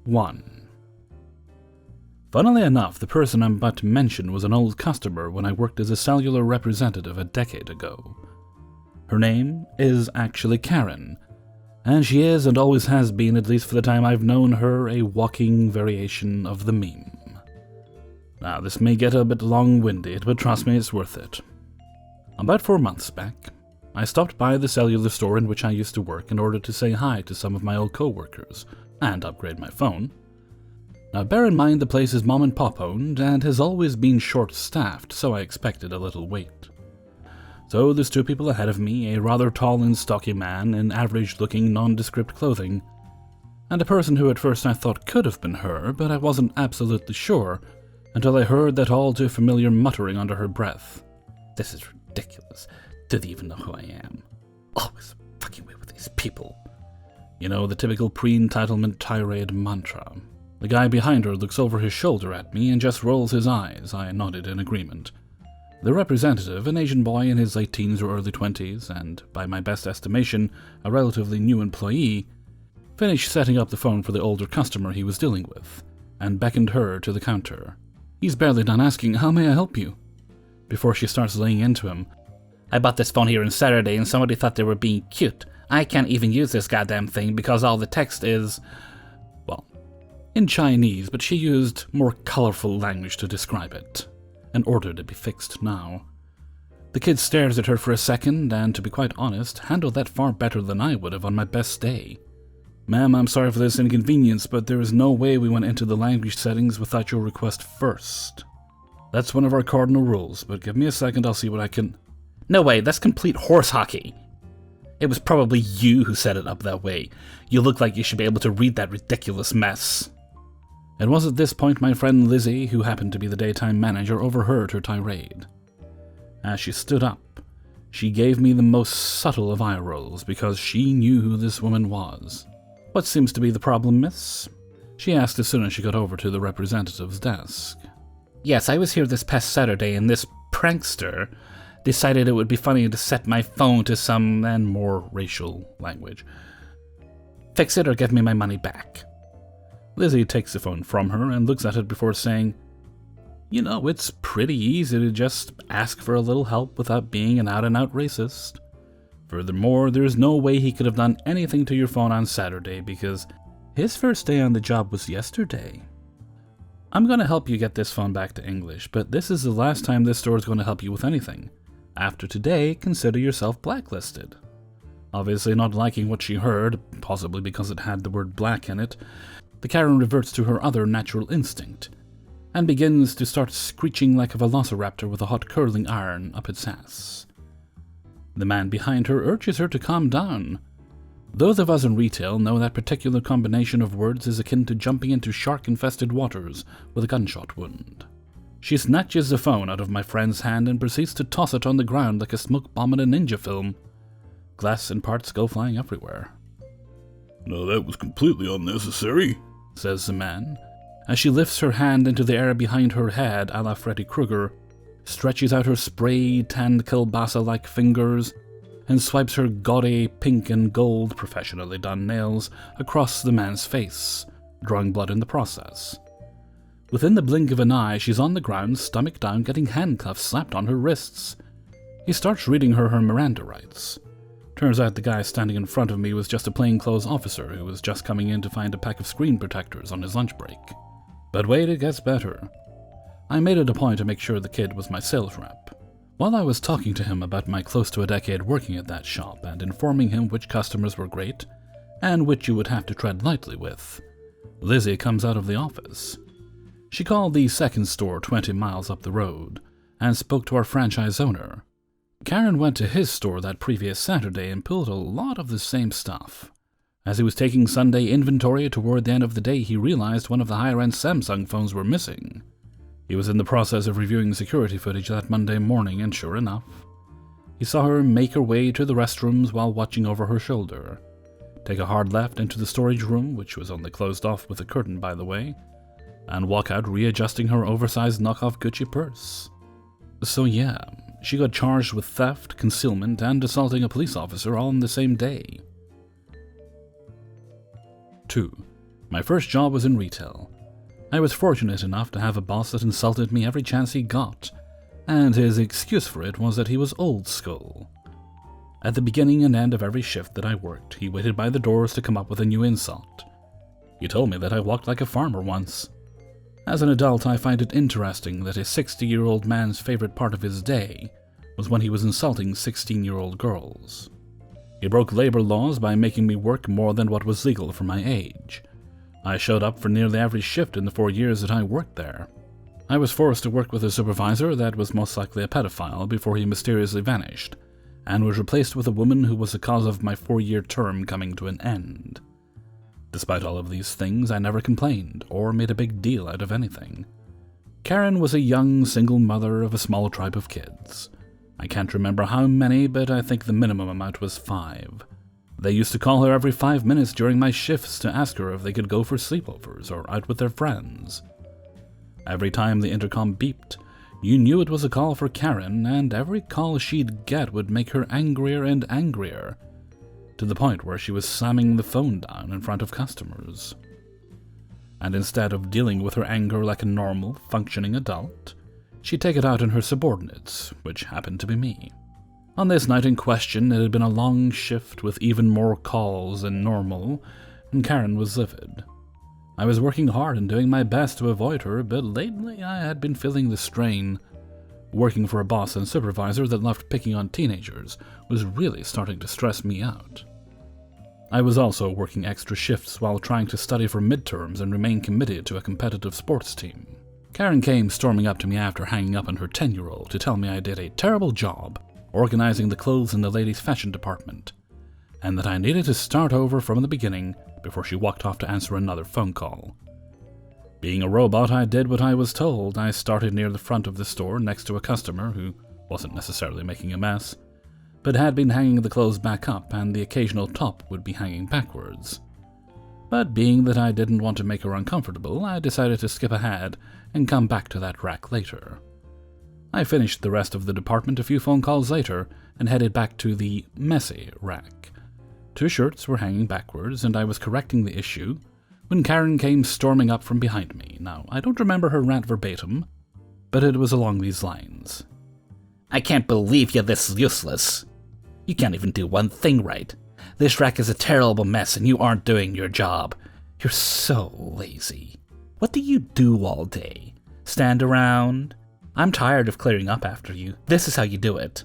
1. Funnily enough, the person I'm about to mention was an old customer when I worked as a cellular representative a decade ago. Her name is actually Karen, and she is and always has been, at least for the time I've known her, a walking variation of the meme. Now, this may get a bit long-winded, but trust me, it's worth it. About 4 months back, I stopped by the cellular store in which I used to work in order to say hi to some of my old co-workers and upgrade my phone. Now, bear in mind the place is mom and pop owned and has always been short-staffed, so I expected a little wait. So there's 2 people ahead of me, a rather tall and stocky man in average-looking nondescript clothing, and a person who at first I thought could have been her, but I wasn't absolutely sure until I heard that all too familiar muttering under her breath. "This is ridiculous. Do they even know who I am? Always fucking with these people." You know, the typical pre-entitlement tirade mantra. The guy behind her looks over his shoulder at me and just rolls his eyes. I nodded in agreement. The representative, an Asian boy in his late teens or early 20s, and by my best estimation, a relatively new employee, finished setting up the phone for the older customer he was dealing with, and beckoned her to the counter. He's barely done asking, "How may I help you?" before she starts laying into him. "I bought this phone here on Saturday and somebody thought they were being cute. I can't even use this goddamn thing because all the text is, well, in Chinese, but she used more colorful language to describe it, and ordered it be fixed now." The kid stares at her for a second and, to be quite honest, handled that far better than I would have on my best day. "Ma'am, I'm sorry for this inconvenience, but there is no way we went into the language settings without your request first. That's one of our cardinal rules, but give me a second, I'll see what I can—" "No way, that's complete horse hockey. It was probably you who set it up that way. You look like you should be able to read that ridiculous mess." It was at this point my friend Lindsay, who happened to be the daytime manager, overheard her tirade. As she stood up, she gave me the most subtle of eye rolls because she knew who this woman was. "What seems to be the problem, miss?" she asked as soon as she got over to the representative's desk. "Yes, I was here this past Saturday and this prankster decided it would be funny to set my phone to some, and more racial language. Fix it or give me my money back." Lindsay takes the phone from her and looks at it before saying, "You know, it's pretty easy to just ask for a little help without being an out-and-out racist. Furthermore, there's no way he could have done anything to your phone on Saturday because his first day on the job was yesterday. I'm going to help you get this phone back to English, but this is the last time this store is going to help you with anything. After today, consider yourself blacklisted." Obviously not liking what she heard, possibly because it had the word black in it, the Karen reverts to her other natural instinct, and begins to start screeching like a velociraptor with a hot curling iron up its ass. The man behind her urges her to calm down. Those of us in retail know that particular combination of words is akin to jumping into shark-infested waters with a gunshot wound. She snatches the phone out of my friend's hand and proceeds to toss it on the ground like a smoke bomb in a ninja film. Glass and parts go flying everywhere. "No, that was completely unnecessary," says the man, as she lifts her hand into the air behind her head a la Freddy Krueger, stretches out her spray-tanned kielbasa-like fingers, and swipes her gaudy pink and gold professionally done nails across the man's face, drawing blood in the process. Within the blink of an eye, she's on the ground, stomach down, getting handcuffs slapped on her wrists. He starts reading her Miranda rights. Turns out the guy standing in front of me was just a plainclothes officer who was just coming in to find a pack of screen protectors on his lunch break. But wait, it gets better. I made it a point to make sure the kid was my sales rep. While I was talking to him about my close to a decade working at that shop and informing him which customers were great and which you would have to tread lightly with, Lindsay comes out of the office. She called the second store 20 miles up the road and spoke to our franchise owner. Karen went to his store that previous Saturday and pulled a lot of the same stuff. As he was taking Sunday inventory toward the end of the day, he realized one of the higher-end Samsung phones were missing. He was in the process of reviewing security footage that Monday morning, and sure enough, he saw her make her way to the restrooms while watching over her shoulder, take a hard left into the storage room, which was only closed off with a curtain by the way, and walk out readjusting her oversized knockoff Gucci purse. So yeah, she got charged with theft, concealment, and assaulting a police officer all on the same day. 2. My first job was in retail. I was fortunate enough to have a boss that insulted me every chance he got, and his excuse for it was that he was old school. At the beginning and end of every shift that I worked, he waited by the doors to come up with a new insult. He told me that I walked like a farmer once. As an adult, I find it interesting that a 60-year-old man's favorite part of his day was when he was insulting 16-year-old girls. He broke labor laws by making me work more than what was legal for my age. I showed up for nearly every shift in the 4 years that I worked there. I was forced to work with a supervisor that was most likely a pedophile before he mysteriously vanished, and was replaced with a woman who was the cause of my 4-year term coming to an end. Despite all of these things, I never complained or made a big deal out of anything. Karen was a young, single mother of a small tribe of kids. I can't remember how many, but I think the minimum amount was 5. They used to call her every 5 minutes during my shifts to ask her if they could go for sleepovers or out with their friends. Every time the intercom beeped, you knew it was a call for Karen, and every call she'd get would make her angrier and angrier, to the point where she was slamming the phone down in front of customers. And instead of dealing with her anger like a normal, functioning adult, she'd take it out on her subordinates, which happened to be me. On this night in question, it had been a long shift with even more calls than normal, and Karen was livid. I was working hard and doing my best to avoid her, but lately I had been feeling the strain. Working for a boss and supervisor that loved picking on teenagers was really starting to stress me out. I was also working extra shifts while trying to study for midterms and remain committed to a competitive sports team. Karen came storming up to me after hanging up on her 10-year-old to tell me I did a terrible job organizing the clothes in the ladies' fashion department, and that I needed to start over from the beginning before she walked off to answer another phone call. Being a robot, I did what I was told. I started near the front of the store next to a customer who wasn't necessarily making a mess, but had been hanging the clothes back up and the occasional top would be hanging backwards. But being that I didn't want to make her uncomfortable, I decided to skip ahead and come back to that rack later. I finished the rest of the department a few phone calls later and headed back to the messy rack. 2 shirts were hanging backwards, and I was correcting the issue when Karen came storming up from behind me. Now, I don't remember her rant verbatim, but it was along these lines. I can't believe you're this useless. You can't even do one thing right. This rack is a terrible mess and you aren't doing your job. You're so lazy. What do you do all day? Stand around? I'm tired of clearing up after you. This is how you do it,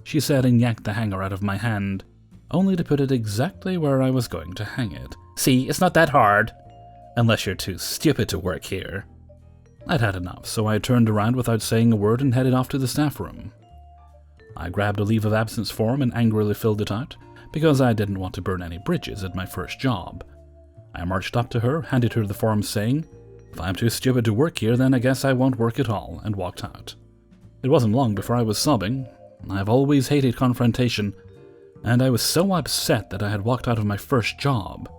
she said, and yanked the hanger out of my hand, only to put it exactly where I was going to hang it. See, it's not that hard. Unless you're too stupid to work here. I'd had enough, so I turned around without saying a word and headed off to the staff room. I grabbed a leave of absence form and angrily filled it out, because I didn't want to burn any bridges at my first job. I marched up to her, handed her the form saying, "If I'm too stupid to work here, then I guess I won't work at all," and walked out. It wasn't long before I was sobbing. I've always hated confrontation, and I was so upset that I had walked out of my first job.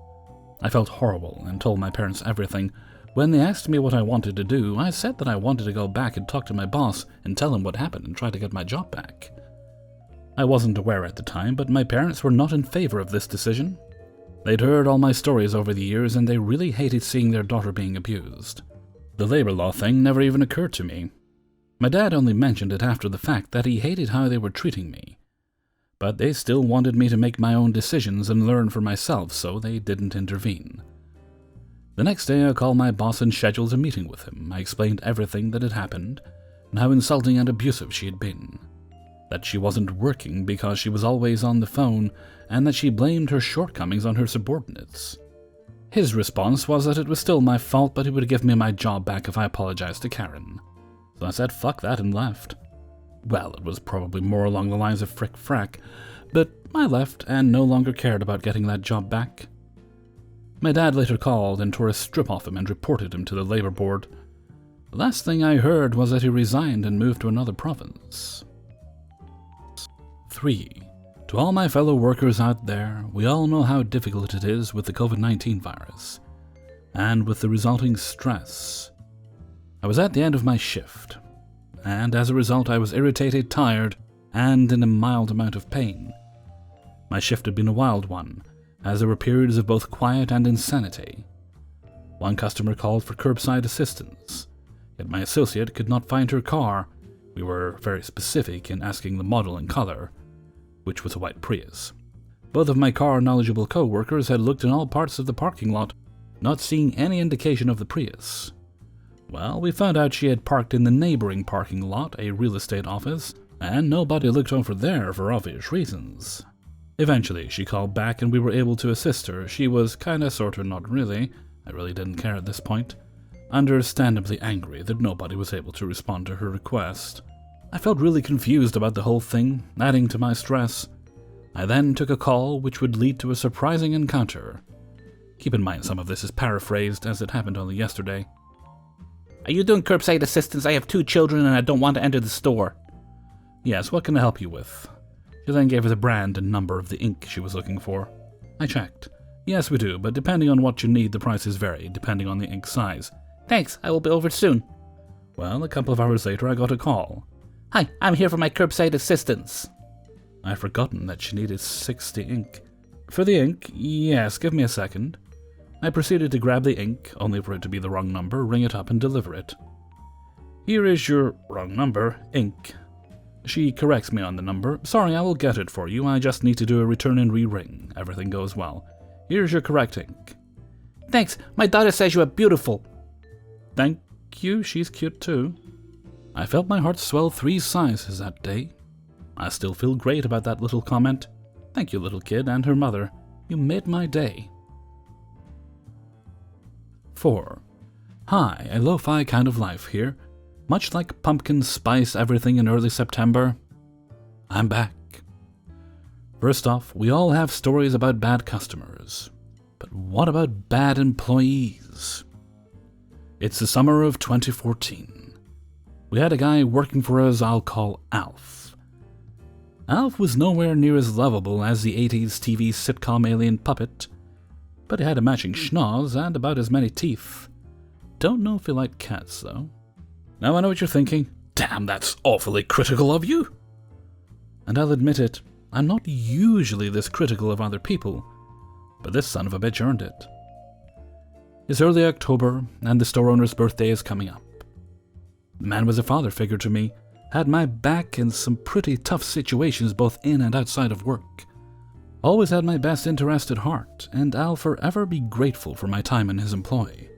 I felt horrible and told my parents everything. When they asked me what I wanted to do, I said that I wanted to go back and talk to my boss and tell him what happened and try to get my job back. I wasn't aware at the time, but my parents were not in favor of this decision. They'd heard all my stories over the years, and they really hated seeing their daughter being abused. The labor law thing never even occurred to me. My dad only mentioned it after the fact that he hated how they were treating me. But they still wanted me to make my own decisions and learn for myself, so they didn't intervene. The next day I called my boss and scheduled a meeting with him. I explained everything that had happened, and how insulting and abusive she had been. That she wasn't working because she was always on the phone, and that she blamed her shortcomings on her subordinates. His response was that it was still my fault, but he would give me my job back if I apologized to Karen. So I said fuck that and left. Well, it was probably more along the lines of frick frack, but I left and no longer cared about getting that job back. My dad later called and tore a strip off him and reported him to the labor board. The last thing I heard was that he resigned and moved to another province. 3. To all my fellow workers out there, we all know how difficult it is with the COVID-19 virus, and with the resulting stress. I was at the end of my shift, and as a result I was irritated, tired, and in a mild amount of pain. My shift had been a wild one, as there were periods of both quiet and insanity. One customer called for curbside assistance, yet my associate could not find her car. We were very specific in asking the model and color, which was a white Prius. Both of my car-knowledgeable co-workers had looked in all parts of the parking lot, not seeing any indication of the Prius. Well, we found out she had parked in the neighboring parking lot, a real estate office, and nobody looked over there for obvious reasons. Eventually, she called back and we were able to assist her. She was kinda, sorta, not really. I really didn't care at this point. Understandably angry that nobody was able to respond to her request. I felt really confused about the whole thing, adding to my stress. I then took a call which would lead to a surprising encounter. Keep in mind some of this is paraphrased as it happened only yesterday. Are you doing curbside assistance? I have 2 children and I don't want to enter the store. Yes, what can I help you with? She then gave her the brand and number of the ink she was looking for. I checked. Yes, we do, but depending on what you need, the prices vary, depending on the ink size. Thanks, I will be over soon. Well, a couple of hours later, I got a call. Hi, I'm here for my curbside assistance. I'd forgotten that she needed 60 ink. For the ink, yes, give me a second. I proceeded to grab the ink, only for it to be the wrong number, ring it up and deliver it. Here is your wrong number, ink. She corrects me on the number. Sorry, I will get it for you. I just need to do a return and re-ring. Everything goes well. Here's your correct ink. Thanks, my daughter says you are beautiful. Thank you, she's cute too. I felt my heart swell 3 sizes that day. I still feel great about that little comment. Thank you, little kid, and her mother. You made my day. 4. Hi, a lo-fi kind of life here. Much like pumpkin spice everything in early September, I'm back. First off, we all have stories about bad customers. But what about bad employees? It's the summer of 2014. We had a guy working for us I'll call Alf. Alf was nowhere near as lovable as the 80s TV sitcom alien puppet, but he had a matching schnoz and about as many teeth. Don't know if he liked cats, though. Now I know what you're thinking. Damn, that's awfully critical of you. And I'll admit it, I'm not usually this critical of other people, but this son of a bitch earned it. It's early October, and the store owner's birthday is coming up. The man was a father figure to me, had my back in some pretty tough situations both in and outside of work. Always had my best interest at heart, and I'll forever be grateful for my time in his employ.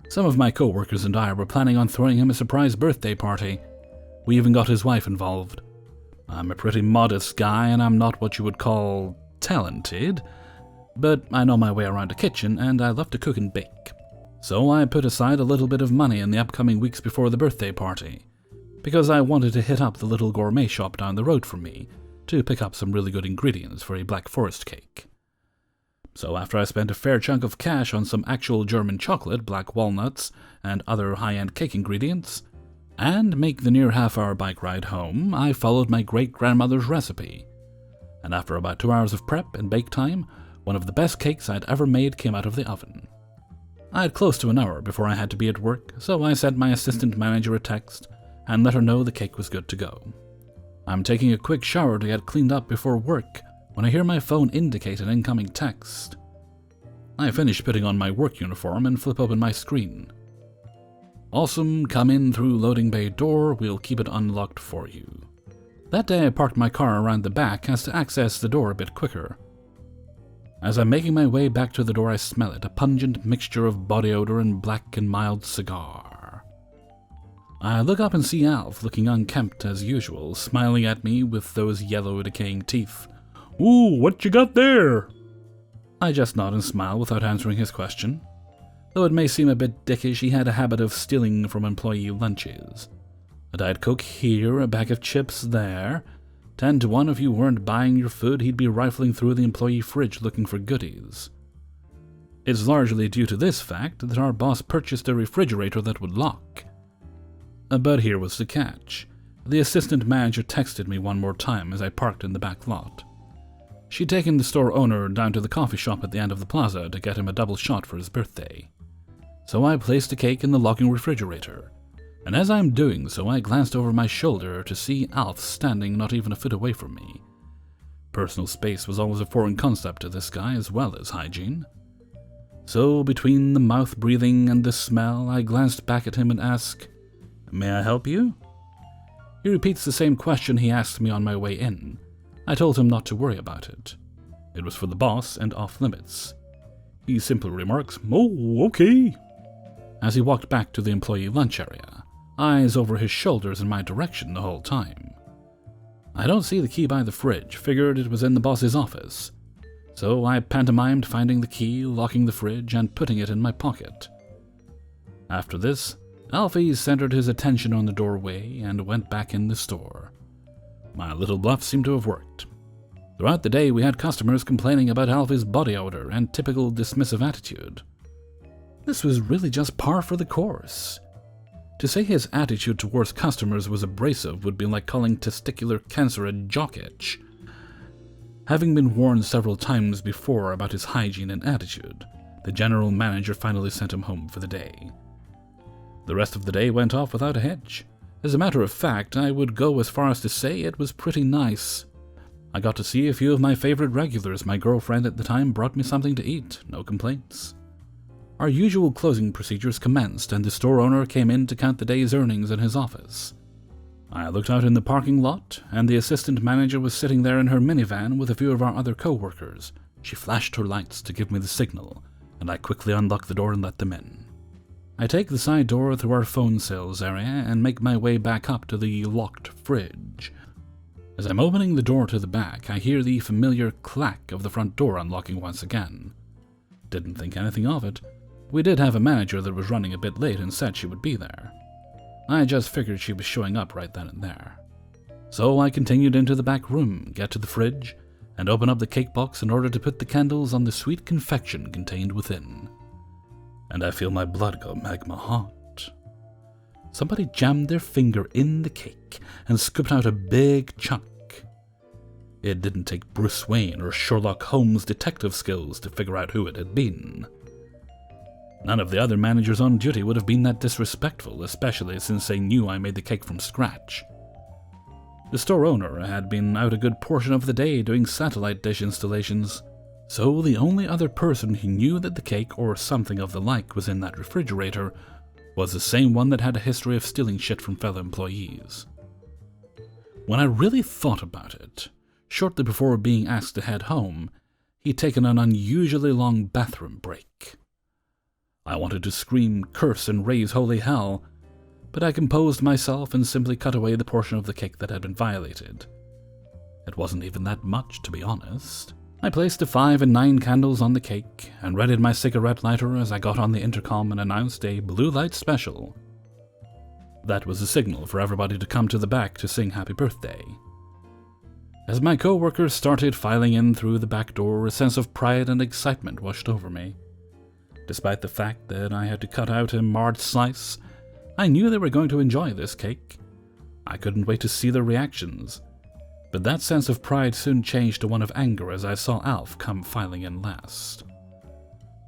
Some of my co-workers and I were planning on throwing him a surprise birthday party. We even got his wife involved. I'm a pretty modest guy, and I'm not what you would call talented, but I know my way around a kitchen, and I love to cook and bake. So I put aside a little bit of money in the upcoming weeks before the birthday party, because I wanted to hit up the little gourmet shop down the road from me to pick up some really good ingredients for a Black Forest cake. So after I spent a fair chunk of cash on some actual German chocolate, black walnuts, and other high-end cake ingredients, and make the near half-hour bike ride home, I followed my great-grandmother's recipe. And after about 2 hours of prep and bake time, one of the best cakes I'd ever made came out of the oven. I had close to an hour before I had to be at work, so I sent my assistant manager a text and let her know the cake was good to go. I'm taking a quick shower to get cleaned up before work when I hear my phone indicate an incoming text. I finish putting on my work uniform and flip open my screen. Awesome, come in through loading bay door, we'll keep it unlocked for you. That day I parked my car around the back as to access the door a bit quicker. As I'm making my way back to the door I smell it, a pungent mixture of body odor and black and mild cigar. I look up and see Alf looking unkempt as usual, smiling at me with those yellow decaying teeth. Ooh, what you got there? I just nod and smile without answering his question. Though it may seem a bit dickish, he had a habit of stealing from employee lunches. A Diet Coke here, a bag of chips there. 10 to 1 if you weren't buying your food, he'd be rifling through the employee fridge looking for goodies. It's largely due to this fact that our boss purchased a refrigerator that would lock. But here was the catch. The assistant manager texted me one more time as I parked in the back lot. She'd taken the store owner down to the coffee shop at the end of the plaza to get him a double shot for his birthday. So I placed the cake in the locking refrigerator, and as I'm doing so I glanced over my shoulder to see Alf standing not even a foot away from me. Personal space was always a foreign concept to this guy as well as hygiene. So between the mouth breathing and the smell, I glanced back at him and asked, "May I help you?" He repeats the same question he asked me on my way in. I told him not to worry about it. It was for the boss and off limits. He simply remarks, "Oh, okay," as he walked back to the employee lunch area, eyes over his shoulders in my direction the whole time. I don't see the key by the fridge, figured it was in the boss's office. So I pantomimed finding the key, locking the fridge, and putting it in my pocket. After this, Alfie centered his attention on the doorway and went back in the store. My little bluff seemed to have worked. Throughout the day, we had customers complaining about Alfie's body odor and typical dismissive attitude. This was really just par for the course. To say his attitude towards customers was abrasive would be like calling testicular cancer a jock itch. Having been warned several times before about his hygiene and attitude, the general manager finally sent him home for the day. The rest of the day went off without a hitch. As a matter of fact, I would go as far as to say it was pretty nice. I got to see a few of my favorite regulars. My girlfriend at the time brought me something to eat, no complaints. Our usual closing procedures commenced, and the store owner came in to count the day's earnings in his office. I looked out in the parking lot, and the assistant manager was sitting there in her minivan with a few of our other co-workers. She flashed her lights to give me the signal, and I quickly unlocked the door and let them in. I take the side door through our phone sales area and make my way back up to the locked fridge. As I'm opening the door to the back, I hear the familiar clack of the front door unlocking once again. Didn't think anything of it. We did have a manager that was running a bit late and said she would be there. I just figured she was showing up right then and there. So I continued into the back room, get to the fridge, and open up the cake box in order to put the candles on the sweet confection contained within. And I feel my blood go magma hot. Somebody jammed their finger in the cake and scooped out a big chunk. It didn't take Bruce Wayne or Sherlock Holmes' detective skills to figure out who it had been. None of the other managers on duty would have been that disrespectful, especially since they knew I made the cake from scratch. The store owner had been out a good portion of the day doing satellite dish installations, so the only other person who knew that the cake or something of the like was in that refrigerator was the same one that had a history of stealing shit from fellow employees. When I really thought about it, shortly before being asked to head home, he'd taken an unusually long bathroom break. I wanted to scream, curse, and raise holy hell, but I composed myself and simply cut away the portion of the cake that had been violated. It wasn't even that much, to be honest. I placed the 5 and 9 candles on the cake and readied my cigarette lighter as I got on the intercom and announced a blue light special. That was a signal for everybody to come to the back to sing happy birthday. As my co-workers started filing in through the back door, a sense of pride and excitement washed over me. Despite the fact that I had to cut out a marred slice, I knew they were going to enjoy this cake. I couldn't wait to see their reactions. But that sense of pride soon changed to one of anger as I saw Alf come filing in last.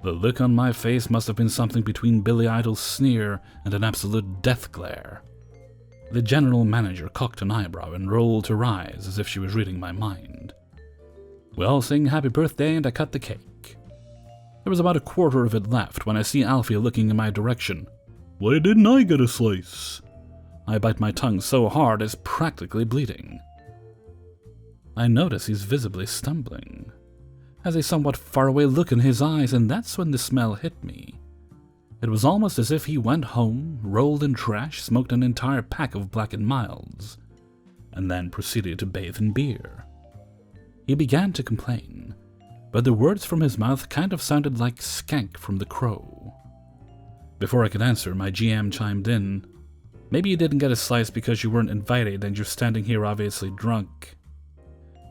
The look on my face must have been something between Billy Idol's sneer and an absolute death glare. The general manager cocked an eyebrow and rolled her eyes as if she was reading my mind. We all sang happy birthday and I cut the cake. There was about a quarter of it left when I see Alfie looking in my direction. Why didn't I get a slice? I bite my tongue so hard it's practically bleeding. I notice he's visibly stumbling, has a somewhat faraway look in his eyes, and that's when the smell hit me. It was almost as if he went home, rolled in trash, smoked an entire pack of Black & Milds, and then proceeded to bathe in beer. He began to complain, but the words from his mouth kind of sounded like skank from The Crow. Before I could answer, my GM chimed in. Maybe you didn't get a slice because you weren't invited and you're standing here obviously drunk.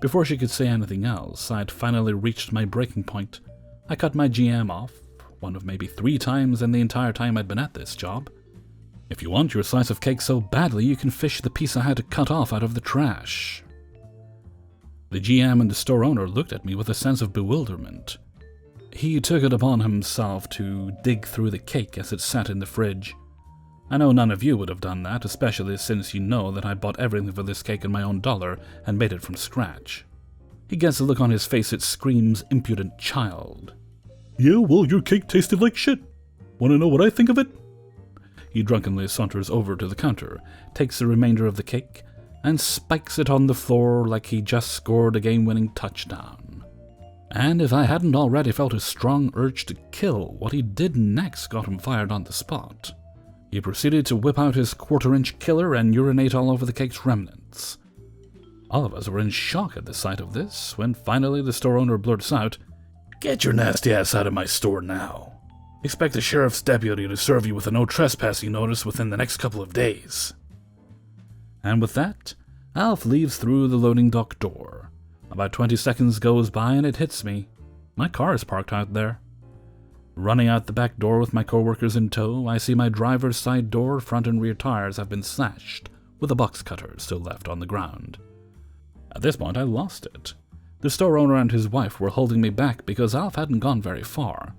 Before she could say anything else, I'd finally reached my breaking point. I cut my GM off, one of maybe 3 times in the entire time I'd been at this job. If you want your slice of cake so badly, you can fish the piece I had to cut off out of the trash. The GM and the store owner looked at me with a sense of bewilderment. He took it upon himself to dig through the cake as it sat in the fridge. I know none of you would have done that, especially since you know that I bought everything for this cake in my own dollar and made it from scratch. He gets a look on his face that screams impudent child. Yeah, well, your cake tasted like shit. Want to know what I think of it? He drunkenly saunters over to the counter, takes the remainder of the cake, and spikes it on the floor like he just scored a game-winning touchdown. And if I hadn't already felt a strong urge to kill, what he did next got him fired on the spot. He proceeded to whip out his quarter-inch killer and urinate all over the cake's remnants. All of us were in shock at the sight of this, when finally the store owner blurts out, "Get your nasty ass out of my store now. Expect the sheriff's deputy to serve you with a no trespassing notice within the next couple of days." And with that, Alf leaves through the loading dock door. About 20 seconds goes by and it hits me. My car is parked out there. Running out the back door with my coworkers in tow, I see my driver's side door, front and rear tires have been slashed, with a box cutter still left on the ground. At this point, I lost it. The store owner and his wife were holding me back because Alf hadn't gone very far.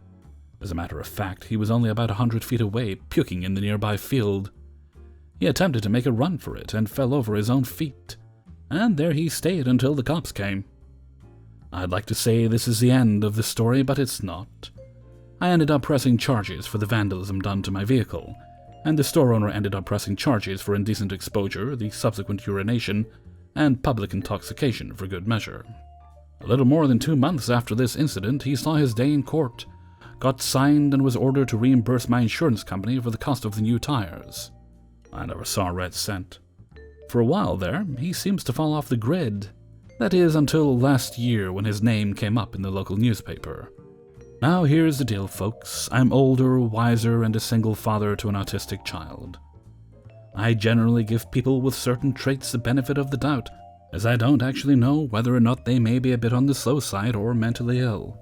As a matter of fact, he was only about 100 feet away, puking in the nearby field. He attempted to make a run for it and fell over his own feet, and there he stayed until the cops came. I'd like to say this is the end of the story, but it's not. I ended up pressing charges for the vandalism done to my vehicle, and the store owner ended up pressing charges for indecent exposure, the subsequent urination, and public intoxication for good measure. A little more than 2 months after this incident, he saw his day in court, got signed, and was ordered to reimburse my insurance company for the cost of the new tires. I never saw a red cent. For a while there, he seems to fall off the grid. That is, until last year when his name came up in the local newspaper. Now here's the deal, folks. I'm older, wiser, and a single father to an autistic child. I generally give people with certain traits the benefit of the doubt, as I don't actually know whether or not they may be a bit on the slow side or mentally ill.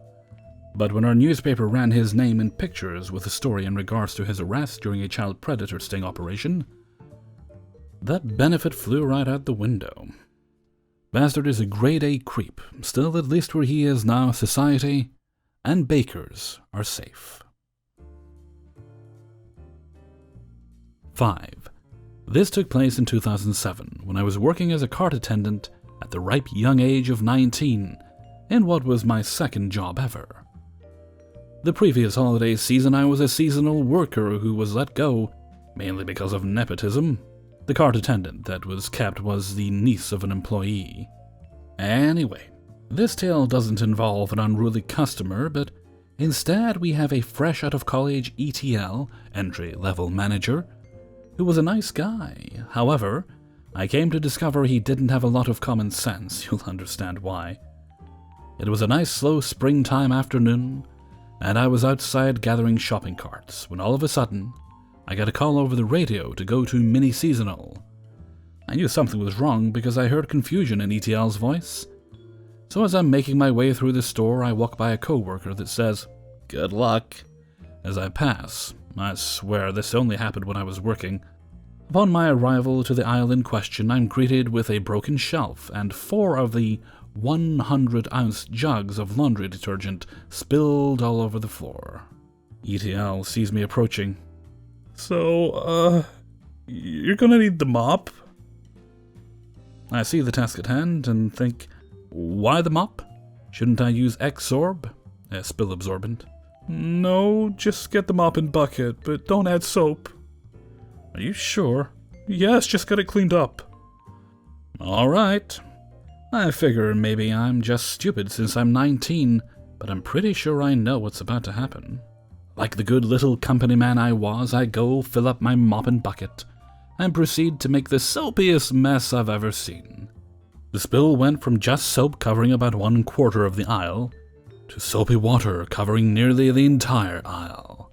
But when our newspaper ran his name in pictures with a story in regards to his arrest during a child predator sting operation, that benefit flew right out the window. Bastard is a grade A creep. Still, at least where he is now, society and bakers are safe. 5. This took place in 2007, when I was working as a cart attendant at the ripe young age of 19, in what was my second job ever. The previous holiday season, I was a seasonal worker who was let go, mainly because of nepotism. The cart attendant that was kept was the niece of an employee. Anyway, this tale doesn't involve an unruly customer, but instead we have a fresh-out-of-college ETL, entry-level manager, who was a nice guy. However, I came to discover he didn't have a lot of common sense. You'll understand why. It was a nice slow springtime afternoon, and I was outside gathering shopping carts, when all of a sudden, I got a call over the radio to go to mini-seasonal. I knew something was wrong because I heard confusion in ETL's voice. So as I'm making my way through the store, I walk by a coworker that says, "Good luck," as I pass. I swear this only happened when I was working. Upon my arrival to the aisle in question, I'm greeted with a broken shelf and 4 of the 100-ounce jugs of laundry detergent spilled all over the floor. ETL sees me approaching. "So, you're gonna need the mop?" I see the task at hand and think, why the mop? Shouldn't I use X-Sorb? A spill absorbent. "No, just get the mop and bucket, but don't add soap." Are you sure? "Yes, just get it cleaned up." Alright. I figure maybe I'm just stupid since I'm 19, but I'm pretty sure I know what's about to happen. Like the good little company man I was, I go fill up my mop and bucket, and proceed to make the soapiest mess I've ever seen. The spill went from just soap covering about 1/4 of the aisle, to soapy water covering nearly the entire aisle.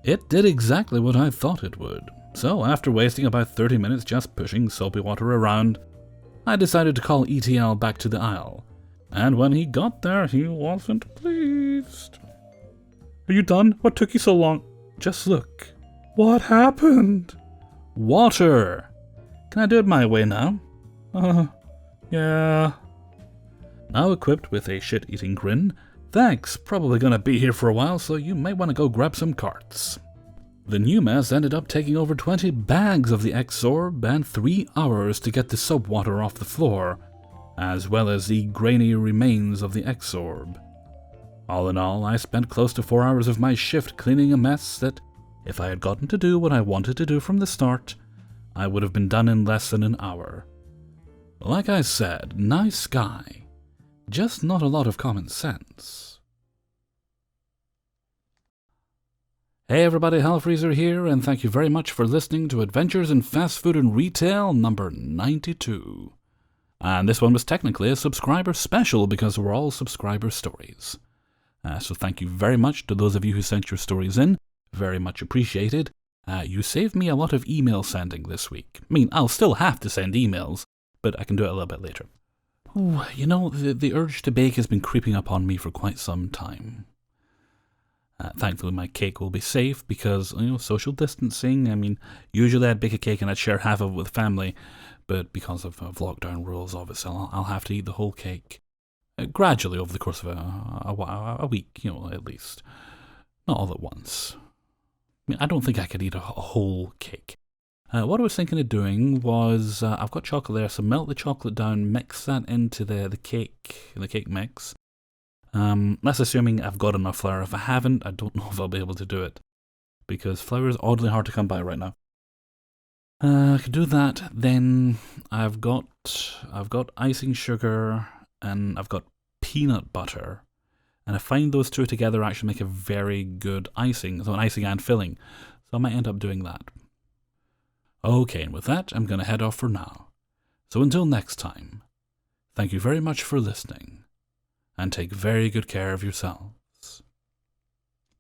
It did exactly what I thought it would, so after wasting about 30 minutes just pushing soapy water around, I decided to call ETL back to the aisle, and when he got there, he wasn't pleased. "Are you done? What took you so long?" Just look. "What happened?" Water! Can I do it my way now? Yeah. Now equipped with a shit-eating grin, thanks, probably gonna be here for a while, so you might want to go grab some carts. The new mess ended up taking over 20 bags of the X-Sorb and 3 hours to get the soap water off the floor, as well as the grainy remains of the X-Sorb. All in all, I spent close to 4 hours of my shift cleaning a mess that, if I had gotten to do what I wanted to do from the start, I would have been done in less than an hour. Like I said, nice guy, just not a lot of common sense. Hey everybody, Hellfreezer here, and thank you very much for listening to Adventures in Fast Food and Retail number 92. And this one was technically a subscriber special because we're all subscriber stories. So thank you very much to those of you who sent your stories in. Very much appreciated. You saved me a lot of email sending this week. I mean, I'll still have to send emails, but I can do it a little bit later. Ooh, you know, the urge to bake has been creeping up on me for quite some time. Thankfully, my cake will be safe because, social distancing. I mean, usually I'd bake a cake and I'd share half of it with family, but because of lockdown rules, obviously, I'll have to eat the whole cake. Gradually over the course of a week, at least. Not all at once. I mean, I don't think I could eat a whole cake. What I was thinking of doing was, I've got chocolate there, so melt the chocolate down, mix that into the cake mix. That's assuming I've got enough flour. If I haven't, I don't know if I'll be able to do it, because flour is oddly hard to come by right now. I could do that. Then I've got icing sugar and I've got peanut butter, and I find those two together actually make a very good icing, so an icing and filling. So I might end up doing that. Okay, and with that, I'm going to head off for now. So until next time, thank you very much for listening, and take very good care of yourselves.